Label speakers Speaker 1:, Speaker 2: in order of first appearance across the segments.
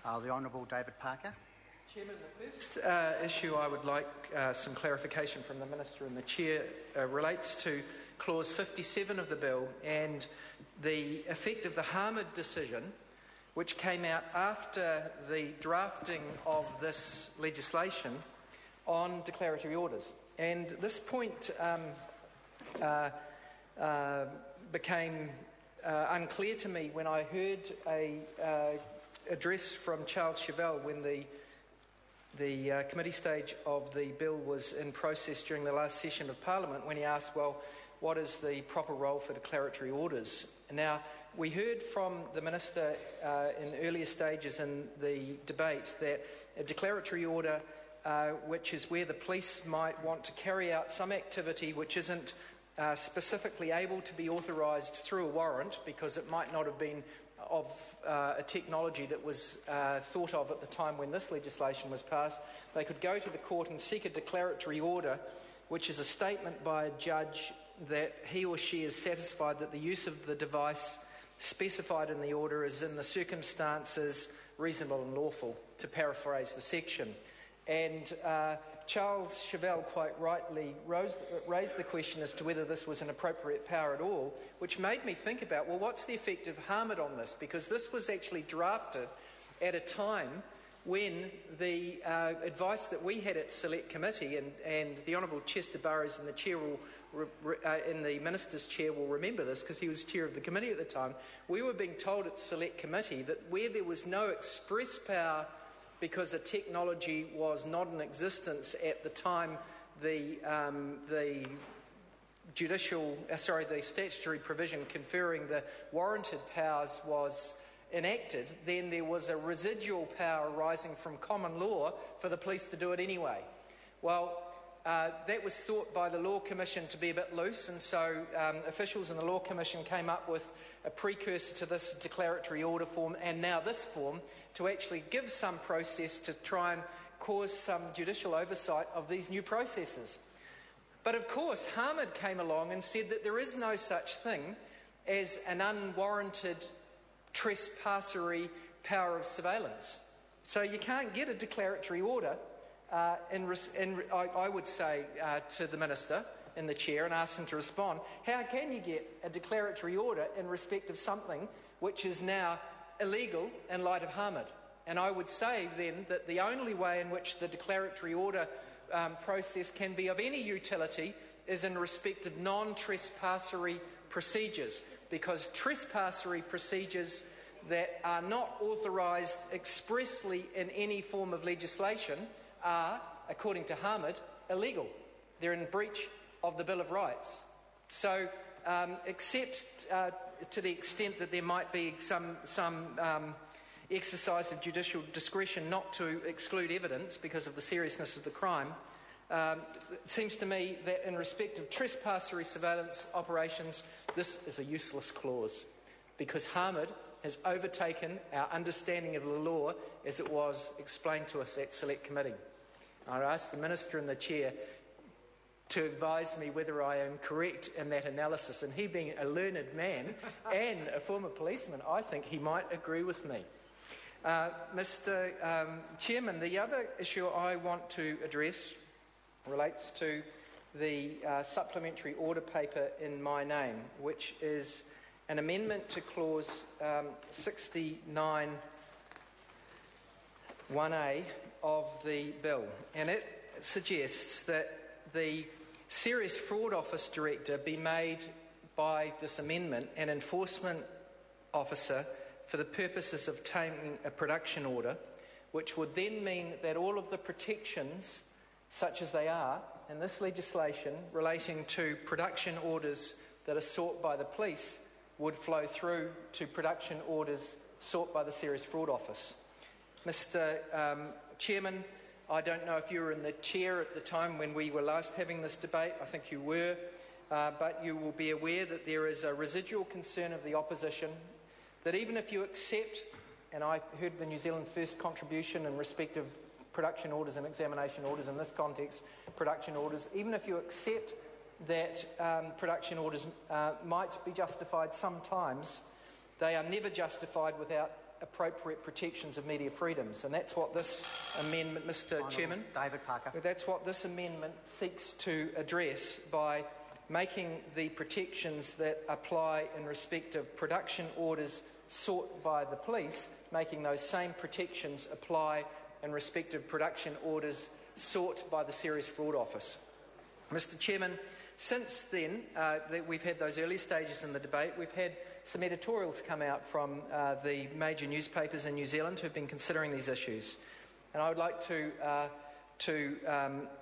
Speaker 1: The Honourable David Parker.
Speaker 2: Chairman, the first issue I would like some clarification from the Minister and the Chair relates to Clause 57 of the bill and the effect of the Harmad decision, which came out after the drafting of this legislation on declaratory orders. And this point became unclear to me when I heard a address from Charles Chevelle when the committee stage of the bill was in process during the last session of Parliament, when he asked, well, what is the proper role for declaratory orders? Now, we heard from the Minister in earlier stages in the debate that a declaratory order, which is where the police might want to carry out some activity which isn't specifically able to be authorised through a warrant because it might not have been of a technology that was thought of at the time when this legislation was passed, they could go to the court and seek a declaratory order, which is a statement by a judge that he or she is satisfied that the use of the device specified in the order is in the circumstances reasonable and lawful, to paraphrase the section. And Charles Chevelle quite rightly raised the question as to whether this was an appropriate power at all, which made me think about, well, what's the effect of Harmad on this? Because this was actually drafted at a time when the advice that we had at Select Committee, and the Honourable Chester Burrows and the Chair in the Minister's Chair will remember this because he was Chair of the committee at the time, we were being told at Select Committee that where there was no express power because a technology was not in existence at the time the statutory provision conferring the warranted powers was enacted, then there was a residual power arising from common law for the police to do it anyway. Well, that was thought by the Law Commission to be a bit loose, and so officials in the Law Commission came up with a precursor to this declaratory order form, and now this form, to actually give some process to try and cause some judicial oversight of these new processes. But of course, Harmad came along and said that there is no such thing as an unwarranted trespassery power of surveillance. So you can't get a declaratory order I would say to the Minister and the Chair and ask him to respond, how can you get a declaratory order in respect of something which is now illegal in light of Harmad? And I would say then that the only way in which the declaratory order process can be of any utility is in respect of non-trespassery procedures, because trespassery procedures that are not authorised expressly in any form of legislation are, according to Harmad, illegal. They're in breach of the Bill of Rights. So, except to the extent that there might be some exercise of judicial discretion not to exclude evidence because of the seriousness of the crime, it seems to me that in respect of trespassery surveillance operations, this is a useless clause, because Harmad has overtaken our understanding of the law as it was explained to us at Select Committee. I ask the Minister and the Chair to advise me whether I am correct in that analysis, and he being a learned man and a former policeman, I think he might agree with me. Mr. Chairman, the other issue I want to address relates to the supplementary order paper in my name, which is an amendment to clause 69(1)(a) of the bill, and it suggests that the Serious Fraud Office Director be made by this amendment an enforcement officer for the purposes of obtaining a production order, which would then mean that all of the protections, such as they are in this legislation relating to production orders that are sought by the police, would flow through to production orders sought by the Serious Fraud Office. Mr. Chairman, I don't know if you were in the chair at the time when we were last having this debate. I think you were, but you will be aware that there is a residual concern of the opposition that even if you accept, and I heard the New Zealand First contribution in respect of production orders and examination orders in this context, production orders, even if you accept that production orders might be justified sometimes, they are never justified without appropriate protections of media freedoms. And that's what this amendment, Mr. Chairman,
Speaker 1: David Parker.
Speaker 2: that's what this amendment seeks to address by making the protections that apply in respect of production orders sought by the police, making those same protections apply in respect of production orders sought by the Serious Fraud Office. Mr. Chairman, since then, that we've had those early stages in the debate, we've had some editorials come out from the major newspapers in New Zealand who've been considering these issues. And I would like to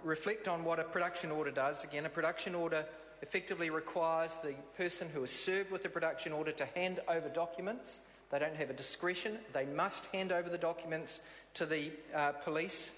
Speaker 2: reflect on what a production order does. Again, a production order effectively requires the person who is served with the production order to hand over documents. They don't have a discretion. They must hand over the documents to the police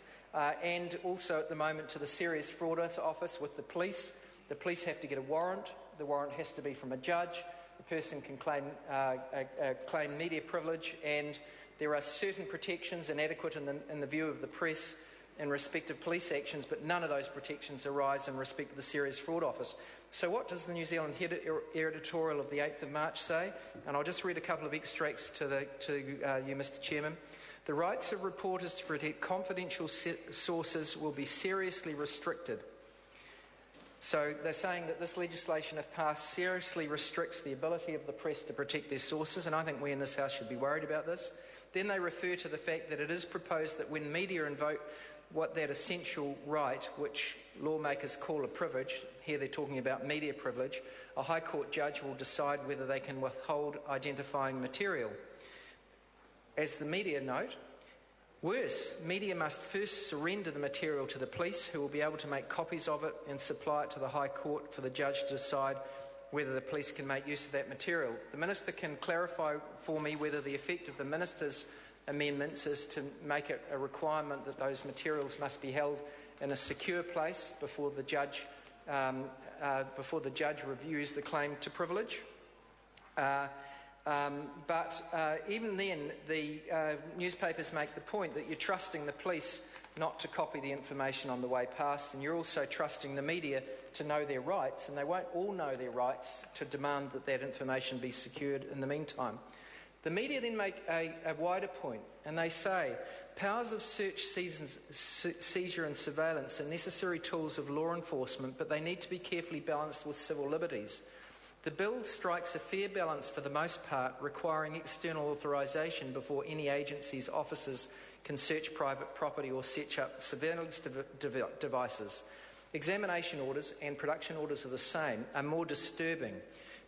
Speaker 2: and also at the moment to the Serious Fraud Office with the police. The police have to get a warrant. The warrant has to be from a judge. The person can claim media privilege, and there are certain protections inadequate in the view of the press in respect of police actions, but none of those protections arise in respect of the Serious Fraud Office. So what does the New Zealand editorial of the 8th of March say? And I'll just read a couple of extracts to you, Mr. Chairman. The rights of reporters to protect confidential sources will be seriously restricted. So they're saying that this legislation, if passed, seriously restricts the ability of the press to protect their sources, and I think we in this House should be worried about this. Then they refer to the fact that it is proposed that when media invoke what that essential right, which lawmakers call a privilege, here they're talking about media privilege, a High Court judge will decide whether they can withhold identifying material. As the media note, worse, media must first surrender the material to the police, who will be able to make copies of it and supply it to the High Court for the judge to decide whether the police can make use of that material. The Minister can clarify for me whether the effect of the Minister's amendments is to make it a requirement that those materials must be held in a secure place before the judge reviews the claim to privilege. But even then, the newspapers make the point that you're trusting the police not to copy the information on the way past, and you're also trusting the media to know their rights, and they won't all know their rights to demand that that information be secured in the meantime. The media then make a wider point, and they say powers of search, seizure and surveillance are necessary tools of law enforcement, but they need to be carefully balanced with civil liberties. The bill strikes a fair balance for the most part, requiring external authorisation before any agency's officers can search private property or set up surveillance devices. Examination orders and production orders are the same, are more disturbing.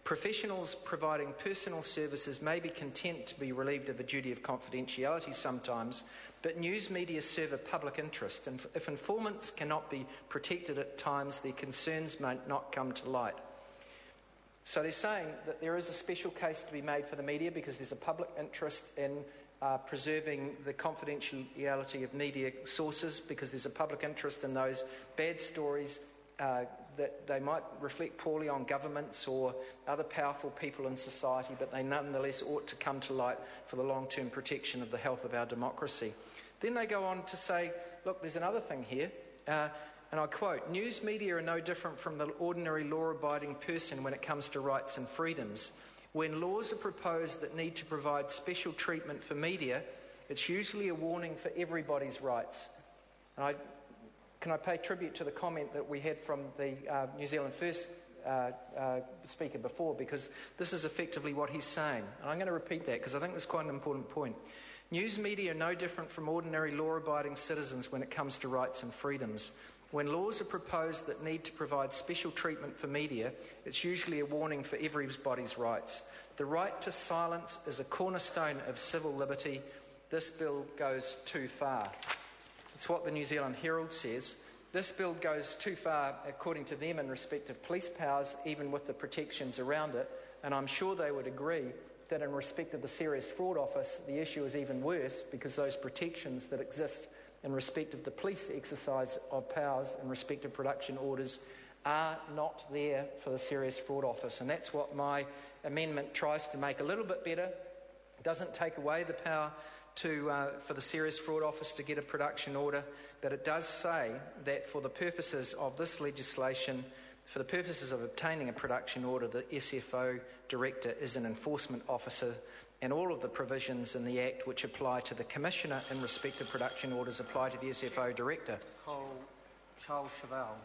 Speaker 2: Professionals providing personal services may be content to be relieved of a duty of confidentiality sometimes, but news media serve a public interest, and if informants cannot be protected at times, their concerns may not come to light. So they're saying that there is a special case to be made for the media because there's a public interest in preserving the confidentiality of media sources, because there's a public interest in those bad stories that they might reflect poorly on governments or other powerful people in society, but they nonetheless ought to come to light for the long-term protection of the health of our democracy. Then they go on to say, look, there's another thing here, and I quote, "News media are no different from the ordinary law-abiding person when it comes to rights and freedoms. When laws are proposed that need to provide special treatment for media, it's usually a warning for everybody's rights." And can I pay tribute to the comment that we had from the New Zealand First speaker before, because this is effectively what he's saying. And I'm going to repeat that because I think that's quite an important point. News media are no different from ordinary law-abiding citizens when it comes to rights and freedoms. When laws are proposed that need to provide special treatment for media, it's usually a warning for everybody's rights. The right to silence is a cornerstone of civil liberty. This bill goes too far. It's what the New Zealand Herald says. This bill goes too far, according to them, in respect of police powers, even with the protections around it. And I'm sure they would agree that in respect of the Serious Fraud Office, the issue is even worse, because those protections that exist in respect of the police exercise of powers in respect of production orders are not there for the Serious Fraud Office. And that's what my amendment tries to make a little bit better. It doesn't take away the power for the Serious Fraud Office to get a production order, but it does say that for the purposes of this legislation, for the purposes of obtaining a production order, the SFO director is an enforcement officer and all of the provisions in the Act which apply to the Commissioner in respect of production orders apply to the SFO Director.
Speaker 1: Charles Chevelle.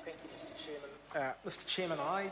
Speaker 3: Thank you, Mr Chairman. Mr Chairman, I